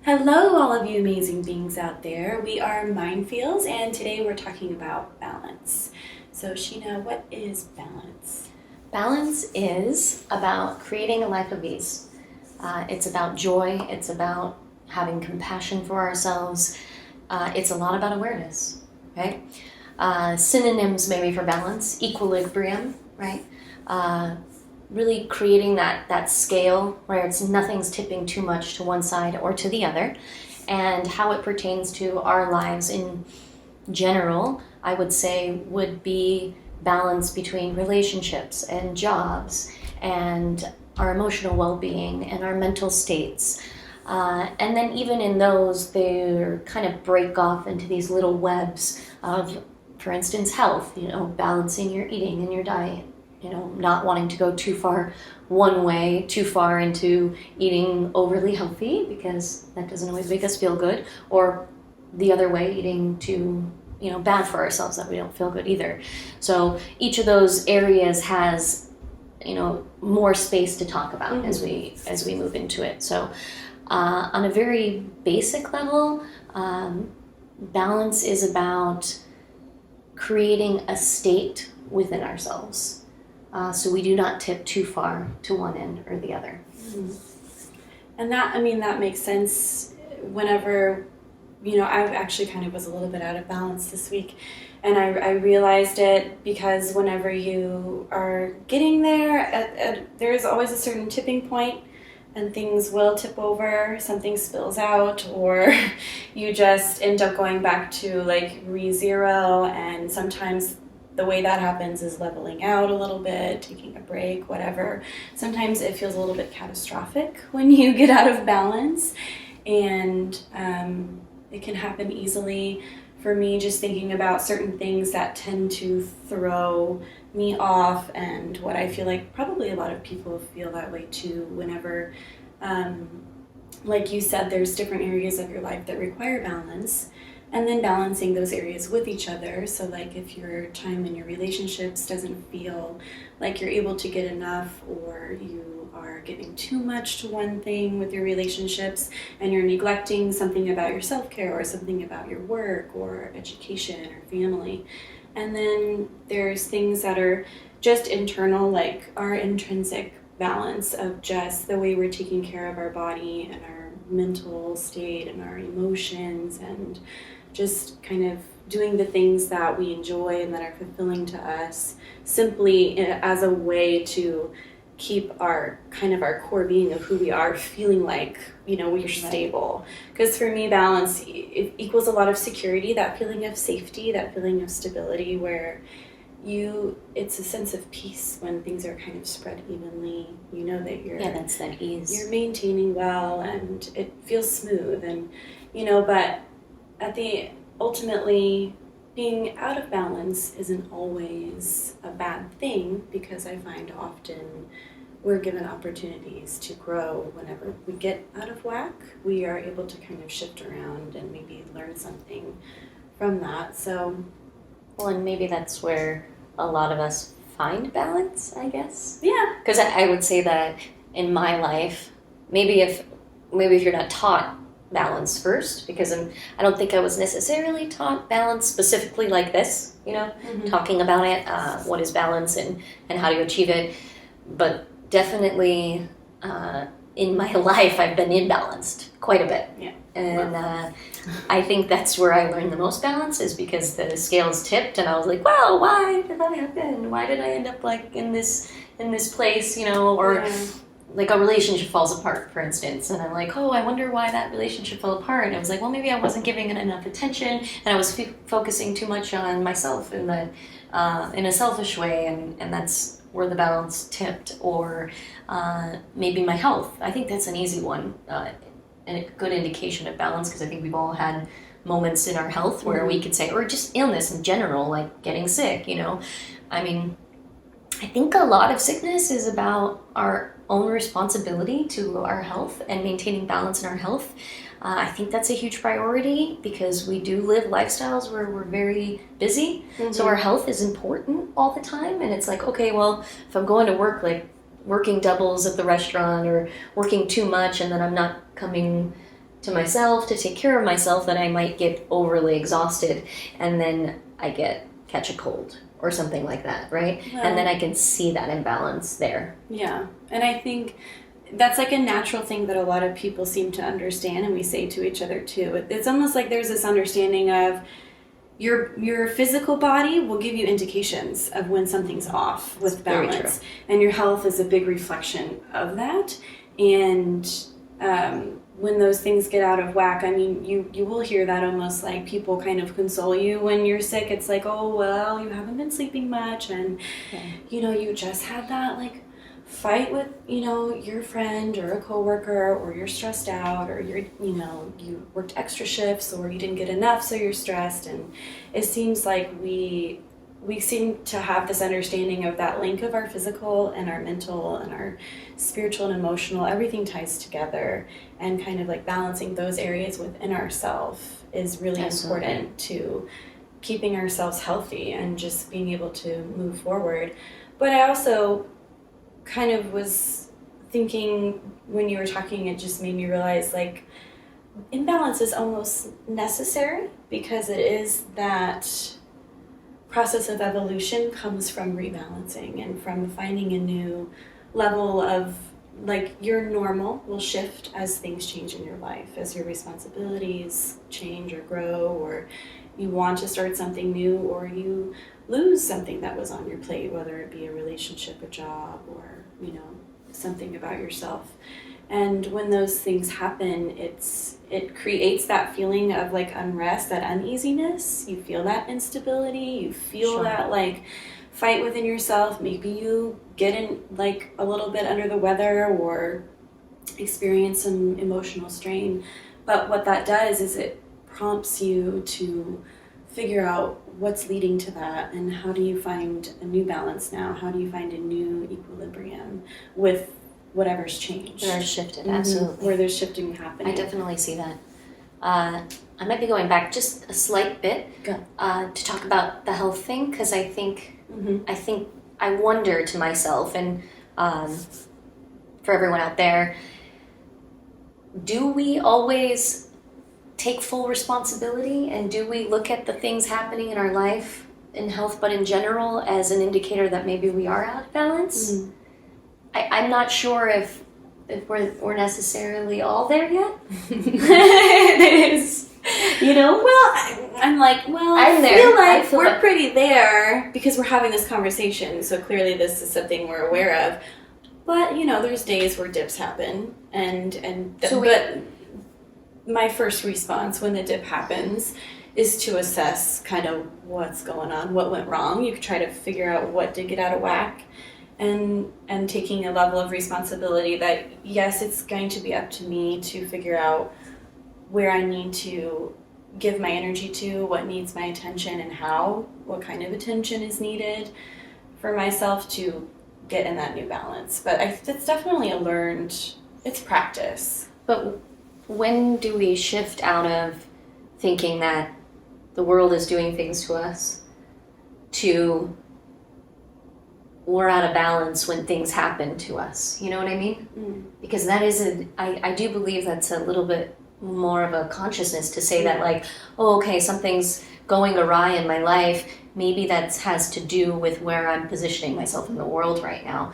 Hello, all of you amazing beings out there. We are MindFeelz, and today we're talking about balance. So, Sheena, what is balance? Balance is about creating a life of ease. It's about joy. It's about having compassion for ourselves. It's a lot about awareness, right? Synonyms maybe for balance: equilibrium, right? Really creating that scale where nothing's tipping too much to one side or to the other, and how it pertains to our lives in general, I would say, would be balance between relationships and jobs and our emotional well-being and our mental states. And then even in those, they kind of break off into these little webs of, for instance, health, balancing your eating and your diet, not wanting to go too far one way, too far into eating overly healthy because that doesn't always make us feel good, or the other way, eating too bad for ourselves that we don't feel good either. So each of those areas has more space to talk about as we move into it. So on a very basic level, balance is about creating a state within ourselves, so we do not tip too far to one end or the other. And that makes sense. Whenever I actually kind of was a little bit out of balance this week, and I realized it because whenever you are getting there, there's always a certain tipping point, and things will tip over, something spills out, or you just end up going back to like re-zero. And sometimes the way that happens is leveling out a little bit, taking a break, whatever. Sometimes it feels a little bit catastrophic when you get out of balance, and it can happen easily. For me, just thinking about certain things that tend to throw me off, and what I feel like probably a lot of people feel that way too whenever, like you said, there's different areas of your life that require balance, and then balancing those areas with each other. So like if your time in your relationships doesn't feel like you're able to get enough, or you are giving too much to one thing with your relationships and you're neglecting something about your self-care or something about your work or education or family. And then there's things that are just internal, like our intrinsic balance of just the way we're taking care of our body and our mental state and our emotions, and just kind of doing the things that we enjoy and that are fulfilling to us, simply as a way to keep our core being of who we are feeling like we're stable. Because for me, balance, it equals a lot of security, that feeling of safety, that feeling of stability, where it's a sense of peace when things are kind of spread evenly. That That's that ease. You're maintaining well, and it feels smooth, and but ultimately, being out of balance isn't always a bad thing, because I find often we're given opportunities to grow. Whenever we get out of whack, we are able to kind of shift around and maybe learn something from that. So, well, and maybe that's where a lot of us find balance, I guess. Yeah. Because I would say that in my life, maybe if you're not taught balance first, because I don't think I was necessarily taught balance specifically like this, talking about it, what is balance and how to achieve it. But definitely in my life, I've been imbalanced quite a bit. Yeah. And I think that's where I learned the most balance, is because the scales tipped and I was like, wow, why did that happen? Why did I end up like in this place, or like a relationship falls apart, for instance, and I'm like, oh, I wonder why that relationship fell apart. And I was like, well, maybe I wasn't giving it enough attention, and I was focusing too much on myself in a selfish way, and that's where the balance tipped. Or maybe my health. I think that's an easy one, and a good indication of balance, because I think we've all had moments in our health where we could say, or just illness in general, like getting sick. I think a lot of sickness is about our own responsibility to our health and maintaining balance in our health. I think that's a huge priority, because we do live lifestyles where we're very busy. So our health is important all the time. And it's like, okay, well, if I'm going to work, like working doubles at the restaurant or working too much, and then I'm not coming to myself to take care of myself that I might get overly exhausted, and then I catch a cold or something like that, right? Well, and then I can see that imbalance there. Yeah, and I think that's like a natural thing that a lot of people seem to understand, and we say to each other too. It's almost like there's this understanding of your physical body will give you indications of when something's off with balance, and your health is a big reflection of that. And when those things get out of whack, I mean, you will hear that almost like people kind of console you when you're sick. It's like, oh, well, you haven't been sleeping much, and you just had that like fight with your friend or a coworker, or you're stressed out, or you worked extra shifts, or you didn't get enough, so you're stressed. And it seems like we seem to have this understanding of that link of our physical and our mental and our spiritual and emotional, everything ties together, and kind of like balancing those areas within ourselves is really important to keeping ourselves healthy and just being able to move forward. But I also kind of was thinking when you were talking, it just made me realize like imbalance is almost necessary, because it is that process of evolution comes from rebalancing and from finding a new level of like your normal will shift as things change in your life, as your responsibilities change or grow, or you want to start something new, or you lose something that was on your plate, whether it be a relationship, a job, or something about yourself. And when those things happen, it creates that feeling of like unrest, that uneasiness. You feel that instability, you feel that like fight within yourself. Maybe you get in like a little bit under the weather or experience some emotional strain. But what that does is it prompts you to figure out what's leading to that, and how do you find a new balance now? How do you find a new equilibrium with whatever's changed? Where it's shifted, absolutely. Where there's shifting happening. I definitely see that. I might be going back just a slight bit to talk about the health thing, because I think I wonder to myself, and for everyone out there, do we always take full responsibility, and do we look at the things happening in our life in health, but in general, as an indicator that maybe we are out of balance? I'm not sure if we're necessarily all there yet. It is, Well, I'm like, I feel like we're pretty there, because we're having this conversation. So clearly, this is something we're aware of. But there's days where dips happen, but my first response when the dip happens is to assess kind of what's going on, what went wrong. You could try to figure out what did get out of whack, and taking a level of responsibility that, yes, it's going to be up to me to figure out where I need to give my energy to, what needs my attention, and what kind of attention is needed for myself to get in that new balance. But it's definitely it's practice. But when do we shift out of thinking that the world is doing things to us to we're out of balance when things happen to us? You know what I mean? Because that is I do believe that's a little bit more of a consciousness to say that, like, oh, okay, something's going awry in my life. Maybe that has to do with where I'm positioning myself in the world right now.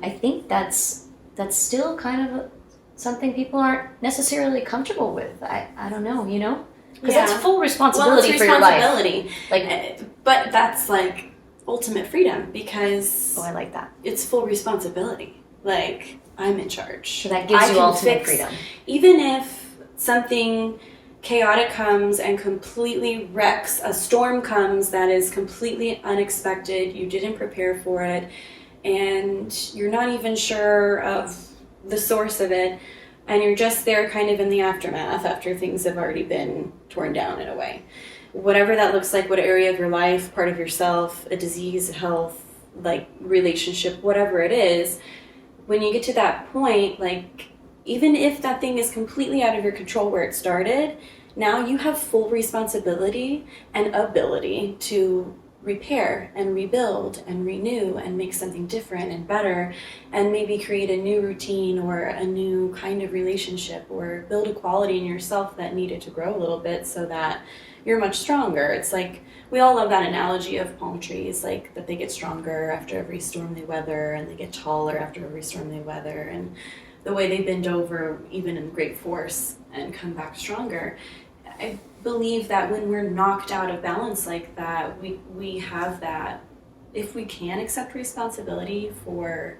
I think that's still kind of something people aren't necessarily comfortable with. I don't know, Because that's full responsibility for your life. But that's like ultimate freedom, because I like that. It's full responsibility. Like, I'm in charge. So that gives you ultimate freedom. Even if something chaotic comes and completely wrecks, a storm comes that is completely unexpected, you didn't prepare for it, and you're not even sure of the source of it, and you're just there kind of in the aftermath after things have already been torn down in a way. Whatever that looks like, what area of your life, part of yourself, a disease, health, like relationship, whatever it is, when you get to that point, like, even if that thing is completely out of your control where it started, now you have full responsibility and ability to repair and rebuild and renew and make something different and better, and maybe create a new routine or a new kind of relationship, or build a quality in yourself that needed to grow a little bit so that you're much stronger. It's like, we all love that analogy of palm trees, like that they get stronger after every storm they weather, and they get taller after every storm they weather, and the way they bend over even in great force and come back stronger. I believe that when we're knocked out of balance like that, we have that, if we can accept responsibility for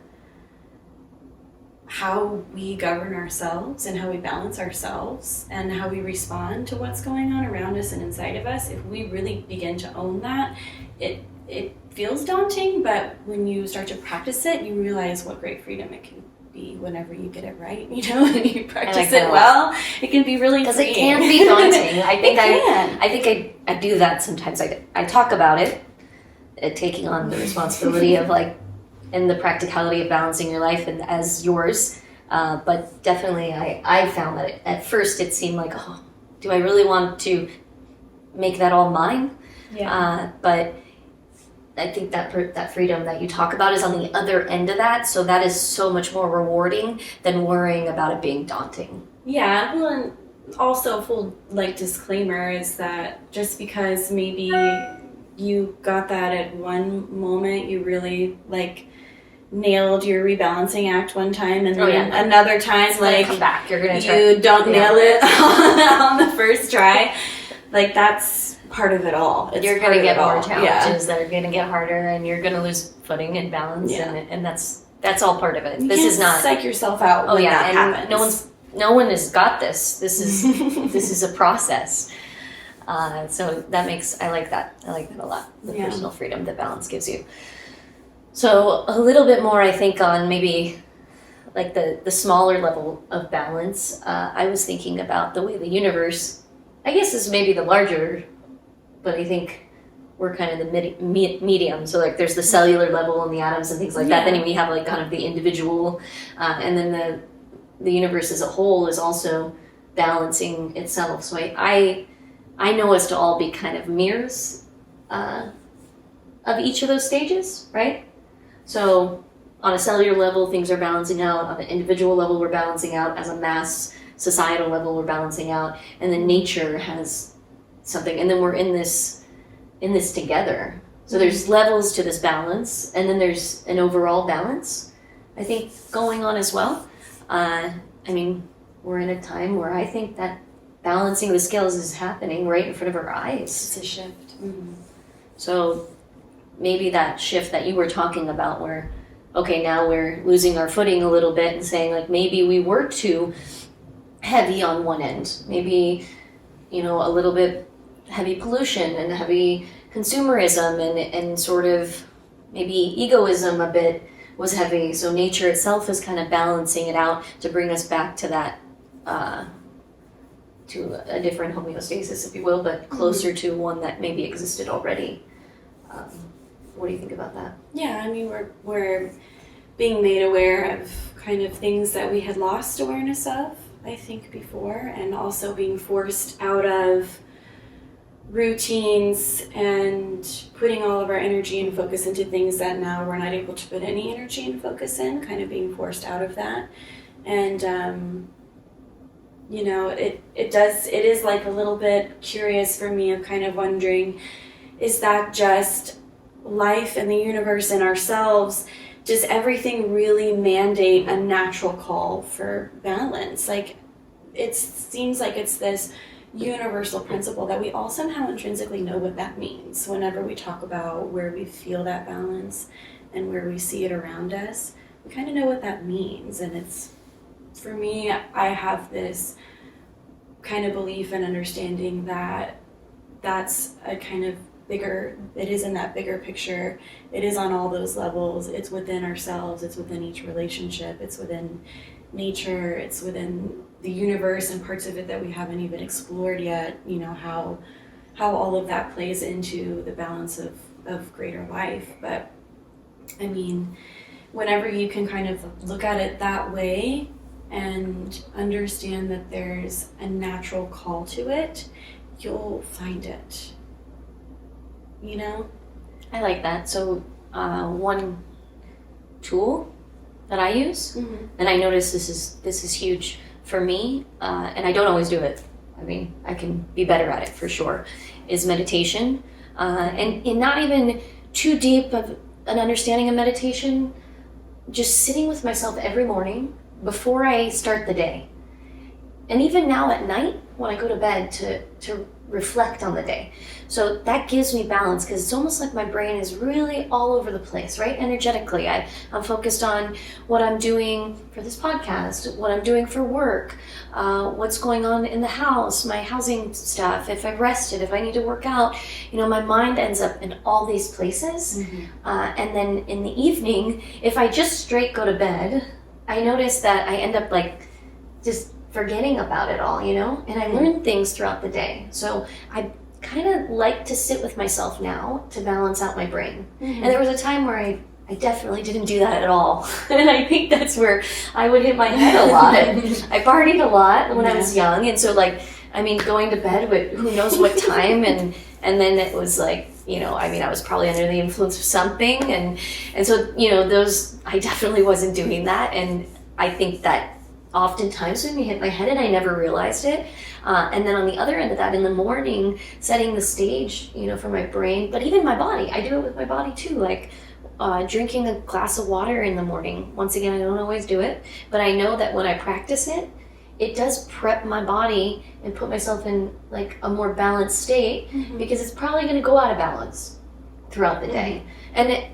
how we govern ourselves and how we balance ourselves and how we respond to what's going on around us and inside of us, if we really begin to own that, it feels daunting, but when you start to practice it, you realize what great freedom it can be whenever you get it right, you know, and you practice it well. It can be really because freeing. it can be daunting. I think It can. I do that sometimes. I talk about it, taking on the responsibility of like, and the practicality of balancing your life and as yours. But definitely I found that at first it seemed like, oh, do I really want to make that all mine? Yeah. But I think that freedom that you talk about is on the other end of that. So that is so much more rewarding than worrying about it being daunting. Yeah. Well, and also full disclaimer is that just because maybe you got that at one moment, you really nailed your rebalancing act one time, and then another time come back. You're gonna try. You don't nail it on the first try. That's part of it all. You're going to get more challenges that are going to get harder, and you're going to lose footing and balance, and that's all part of it. You this can't is not psych yourself out. When that happens. No one has got this. This is a process. So I like that a lot. The personal freedom that balance gives you. So a little bit more, I think, on maybe the smaller level of balance. I was thinking about the way the universe, I guess, is maybe the larger, but I think we're kind of the medium. So there's the cellular level and the atoms and things like that. Then we have kind of the individual, and then the universe as a whole is also balancing itself. So I know us to all be kind of mirrors of each of those stages, right? So on a cellular level, things are balancing out. On an individual level, we're balancing out. As a mass societal level, we're balancing out. And then nature has something, and then we're in this together. So there's levels to this balance, and then there's an overall balance, I think, going on as well. We're in a time where I think that balancing the scales is happening right in front of our eyes. It's a shift. Mm-hmm. So maybe that shift that you were talking about, where, okay, now we're losing our footing a little bit and saying, maybe we were too heavy on one end. Maybe, a little bit heavy pollution and heavy consumerism and sort of maybe egoism a bit was heavy. So nature itself is kind of balancing it out to bring us back to that, to a different homeostasis, if you will, but closer to one that maybe existed already. What do you think about that? Yeah, we're being made aware of kind of things that we had lost awareness of, I think, before, and also being forced out of routines and putting all of our energy and focus into things that now we're not able to put any energy and focus in, kind of being forced out of that. And it is a little bit curious for me of kind of wondering, is that just life and the universe and ourselves? Does everything really mandate a natural call for balance? It seems like it's this universal principle that we all somehow intrinsically know what that means whenever we talk about where we feel that balance and where we see it around us. We kind of know what that means, and it's, for me, I have this kind of belief and understanding that that's a kind of bigger, it is in that bigger picture. It is on all those levels. It's within ourselves. It's within each relationship. It's within nature. It's within the universe and parts of it that we haven't even explored yet. How all of that plays into the balance of greater life. But whenever you can kind of look at it that way and understand that there's a natural call to it, you'll find it. I like that. So one tool that I use, and I notice this is huge for me, and I don't always do it. I mean, I can be better at it for sure, is meditation. And not even too deep of an understanding of meditation, just sitting with myself every morning before I start the day. And even now at night, when I go to bed, to reflect on the day. So that gives me balance, because it's almost like my brain is really all over the place, right? Energetically, I'm focused on what I'm doing for this podcast, what I'm doing for work, what's going on in the house, my housing stuff, if I've rested, if I need to work out. My mind ends up in all these places. And then in the evening, if I just straight go to bed, I notice that I end up like just forgetting about it all, and I learn things throughout the day. So I kind of like to sit with myself now to balance out my brain. And there was a time where I definitely didn't do that at all. And I think that's where I would hit my head a lot. I partied a lot when I was young. And so going to bed with who knows what time. And then it was like, I was probably under the influence of something. And so, I definitely wasn't doing that. And I think that oftentimes when me hit my head and I never realized it. And then on the other end of that, in the morning, setting the stage, for my brain, but even my body. I do it with my body too, like drinking a glass of water in the morning. Once again, I don't always do it, but I know that when I practice it, it does prep my body and put myself in like a more balanced state, because it's probably going to go out of balance throughout the day. And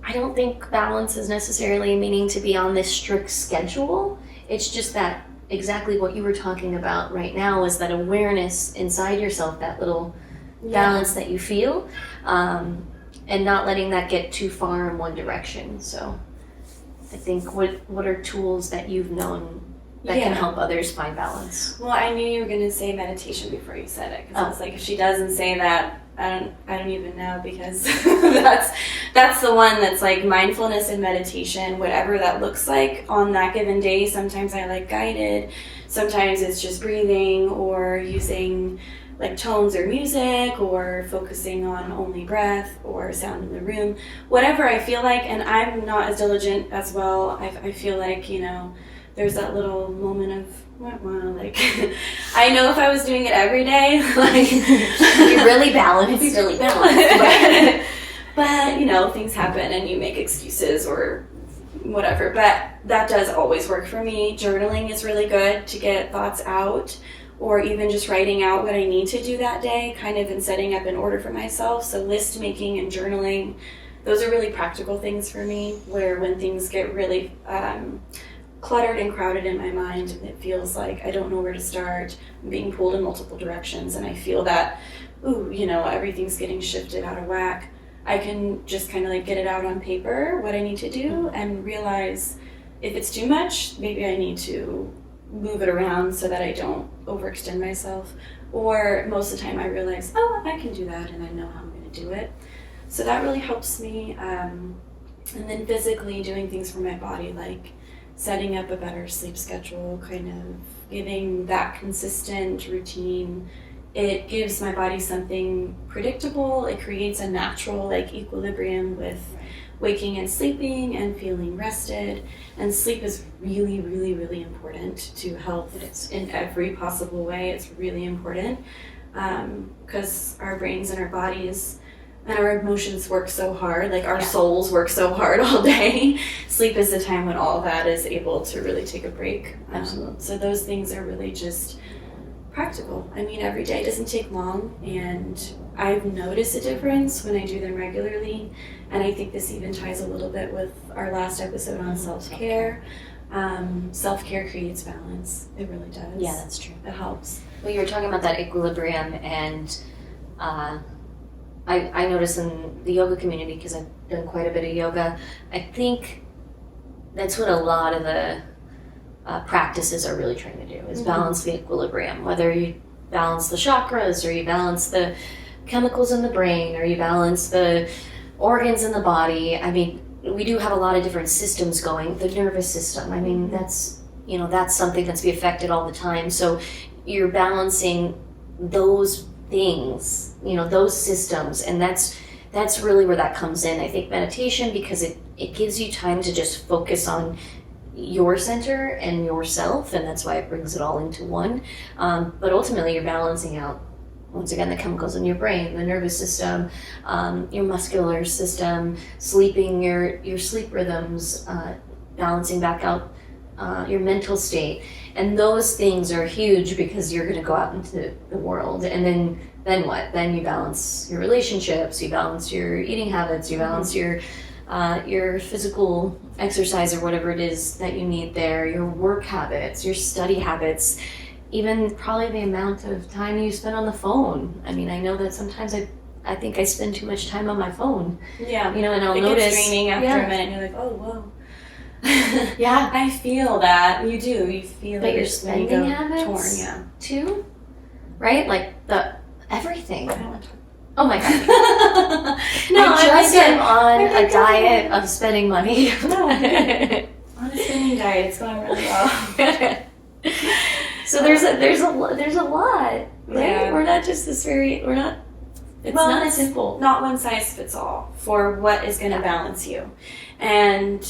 I don't think balance is necessarily meaning to be on this strict schedule. It's just that exactly what you were talking about right now is that awareness inside yourself, that little balance that you feel, and not letting that get too far in one direction. So I think what are tools that you've known that can help others find balance? Well, I knew you were going to say meditation before you said it, because I was like, if she doesn't say that, I don't even know, because that's the one that's like mindfulness and meditation, whatever that looks like on that given day. Sometimes I like guided, sometimes it's just breathing or using like tones or music, or focusing on only breath or sound in the room, whatever I feel like. And I'm not as diligent as well. I feel like, there's that little moment of, like, I know if I was doing it every day, like, you're really balanced. It's really balanced. But, things happen and you make excuses or whatever. But that does always work for me. Journaling is really good to get thoughts out, or even just writing out what I need to do that day, kind of, and setting up an order for myself. So list making and journaling, those are really practical things for me, where when things get really cluttered and crowded in my mind, it feels like I don't know where to start. I'm being pulled in multiple directions, and I feel that, everything's getting shifted out of whack. I can just kind of like get it out on paper, what I need to do, and realize if it's too much, maybe I need to move it around so that I don't overextend myself. Or most of the time I realize, I can do that, and I know how I'm going to do it. So that really helps me. And then physically doing things for my body, like setting up a better sleep schedule, kind of giving that consistent routine. It gives my body something predictable. It creates a natural equilibrium with waking and sleeping and feeling rested. And sleep is really, really, really important to health. It's in every possible way. It's really important, because our brains and our bodies and our emotions work so hard, our souls work so hard all day. Sleep is the time when all that is able to really take a break. So those things are really just practical. Every day doesn't take long, and I've noticed a difference when I do them regularly. And I think this even ties a little bit with our last episode on self-care. Self-care creates balance. It really does. Yeah, that's true. It helps. Well, you were talking about that equilibrium, and I notice in the yoga community, because I've done quite a bit of yoga, I think that's what a lot of the practices are really trying to do, is balance the equilibrium. Whether you balance the chakras, or you balance the chemicals in the brain, or you balance the organs in the body. We do have a lot of different systems going. The nervous system, that's something that's be affected all the time. So you're balancing those things, those systems, and that's that's really where that comes in. I think meditation, because it gives you time to just focus on your center and yourself, and that's why it brings it all into one. But ultimately, you're balancing out, once again, the chemicals in your brain, the nervous system, your muscular system, sleeping, your sleep rhythms, balancing back out your mental state. And those things are huge because you're going to go out into the world. And then what? Then you balance your relationships, you balance your eating habits, you balance your physical exercise or whatever it is that you need there, your work habits, your study habits, even probably the amount of time you spend on the phone. I mean, I know that sometimes I think I spend too much time on my phone. Yeah. And I'll notice. It gets draining after a minute, and you're like, oh, whoa. Yeah. I feel that. You do. You feel but it. your spending habits torn, yeah. too, right? Like everything. I don't want to talk. Oh my god. No, I just am on I a diet of spending money. No, on a spending diet, it's going really well. So there's a lot, right? Yeah. We're not just this it's not simple. Not one size fits all for what is going to balance you. And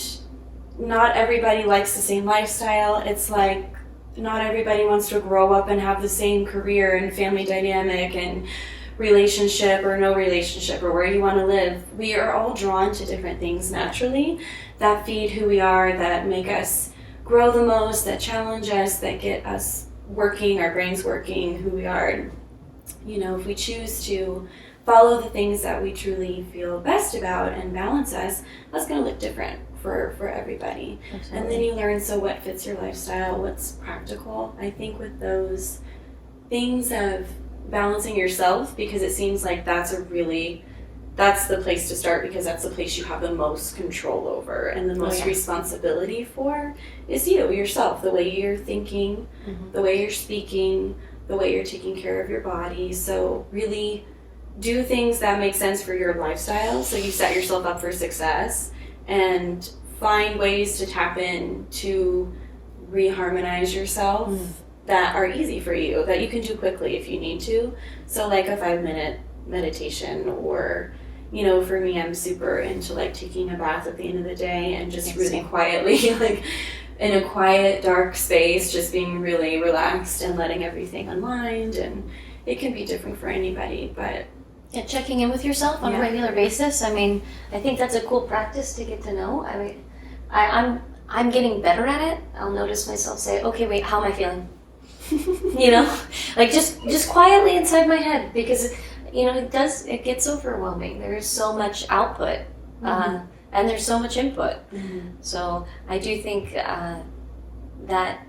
not everybody likes the same lifestyle. It's like not everybody wants to grow up and have the same career and family dynamic and relationship or no relationship or where you want to live. We are all drawn to different things naturally that feed who we are, that make us grow the most, that challenge us, that get us working, our brains working, who we are. And, if we choose to follow the things that we truly feel best about and balance us, that's going to look different for everybody. Absolutely. And then you learn, so what fits your lifestyle, what's practical. I think with those things of balancing yourself, because it seems like that's the place to start, because that's the place you have the most control over and the most responsibility for is yourself, the way you're thinking, the way you're speaking, the way you're taking care of your body. So really do things that make sense for your lifestyle, so you set yourself up for success, and find ways to tap in to reharmonize yourself that are easy for you, that you can do quickly if you need to. So like a 5-minute meditation, or for me, I'm super into like taking a bath at the end of the day and just really quietly, like in a quiet, dark space, just being really relaxed and letting everything unwind. And it can be different for anybody, but checking in with yourself on a regular basis. I mean, I think that's a cool practice to get to know. I mean, I'm getting better at it. I'll notice myself say, okay, wait, how am I feeling? Like just quietly inside my head, because it gets overwhelming. There is so much output, and there's so much input. So I do think that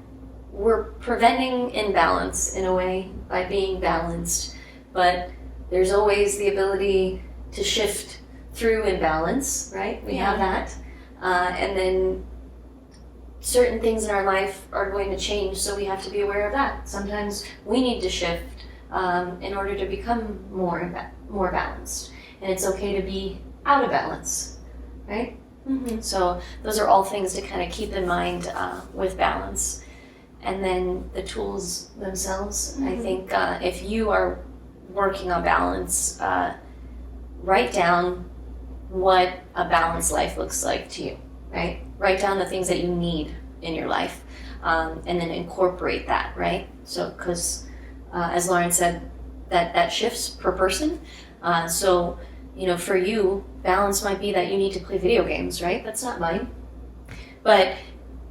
we're preventing imbalance in a way by being balanced, but there's always the ability to shift through imbalance, right? We have that, and then certain things in our life are going to change, so we have to be aware of that. Sometimes we need to shift in order to become more balanced, and it's okay to be out of balance, right? So those are all things to kind of keep in mind with balance. And then the tools themselves, I think if you are working on balance, write down what a balanced life looks like to you, right? Write down the things that you need in your life, and then incorporate that, right? So, because as Lauren said, that shifts per person. So, for you, balance might be that you need to play video games, right? That's not mine. But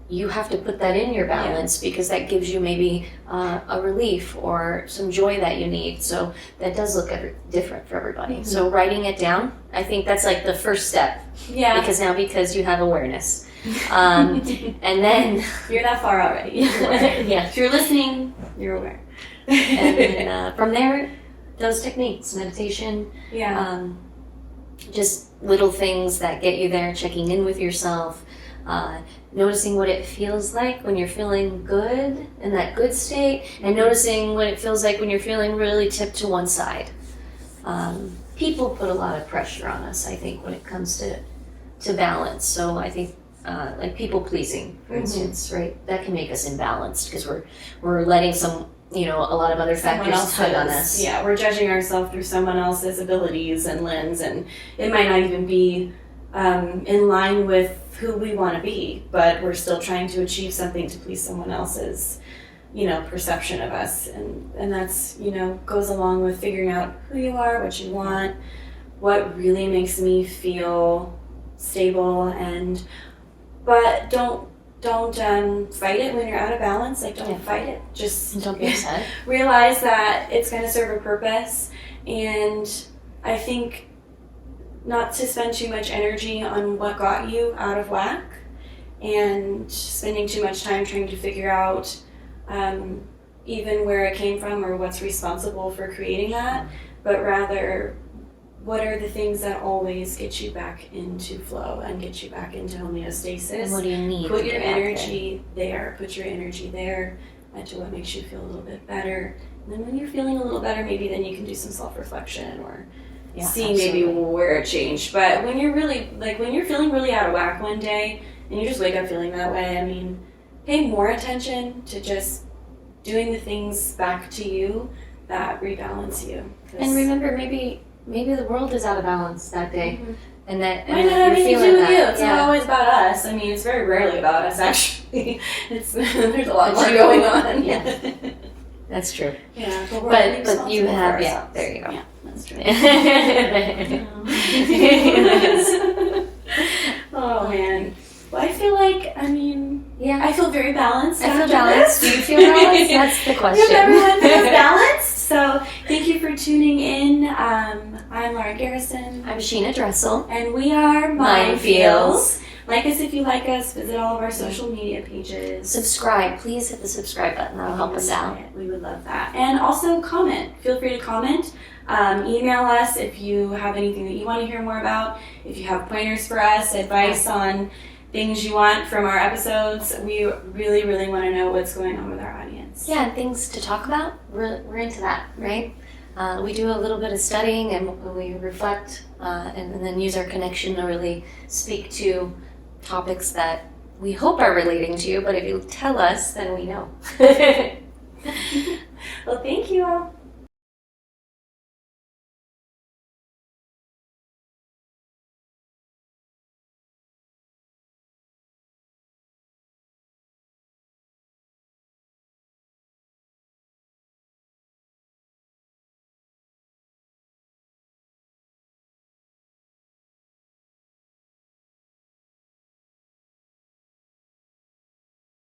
you have to put that in your balance, because that gives you maybe a relief or some joy that you need. So that does look different for everybody. So writing it down, I think that's like the first step. Yeah. Because you have awareness. And then you're that far already. Yeah. If you're listening, you're aware. And then from there, those techniques, meditation, just little things that get you there, checking in with yourself, noticing what it feels like when you're feeling good, in that good state, and noticing what it feels like when you're feeling really tipped to one side. People put a lot of pressure on us, I think, when it comes to balance. So I think like people pleasing, for instance, right? That can make us imbalanced, because we're letting a lot of other factors tug on us. Yeah, we're judging ourselves through someone else's abilities and lens, and it might not even be in line with who we want to be, but we're still trying to achieve something to please someone else's, perception of us. And that's, goes along with figuring out who you are, what you want, what really makes me feel stable, but don't fight it when you're out of balance. Like, don't fight it. Just don't be upset. Realize that it's going to serve a purpose, and I think not to spend too much energy on what got you out of whack, and spending too much time trying to figure out even where it came from or what's responsible for creating that, but rather, what are the things that always get you back into flow and get you back into homeostasis? And what do you need? Put your energy there. Put your energy there to what makes you feel a little bit better. And then when you're feeling a little better, maybe then you can do some self-reflection or see maybe where it changed. But when you're when you're feeling really out of whack one day and you just wake up feeling that way, I mean, pay more attention to just doing the things back to you that rebalance you. And remember, maybe the world is out of balance that day, and that might not have anything to do with you. It's not always about us. I mean, it's very rarely about us. Actually, there's a lot more going on. Yeah, that's true. Yeah, but you have there you go. Yeah, that's true. Oh man. Well, I feel like, I feel very balanced. I feel balanced. Do you feel balanced? That's the question. If everyone feels balanced. So thank you for tuning in. I'm Laura Garrison. I'm Sheena Dressel. And we are MindFeelz. Like us if you like us. Visit all of our social media pages. Subscribe. Please hit the subscribe button. That'll help us out. We would love that. And also comment. Feel free to comment. Email us if you have anything that you want to hear more about. If you have pointers for us, advice on things you want from our episodes. We really, really want to know what's going on with our audience. Yeah, and things to talk about. We're into that, right? We do a little bit of studying, and we reflect and then use our connection to really speak to topics that we hope are relating to you, but if you tell us, then we know. Well, thank you all.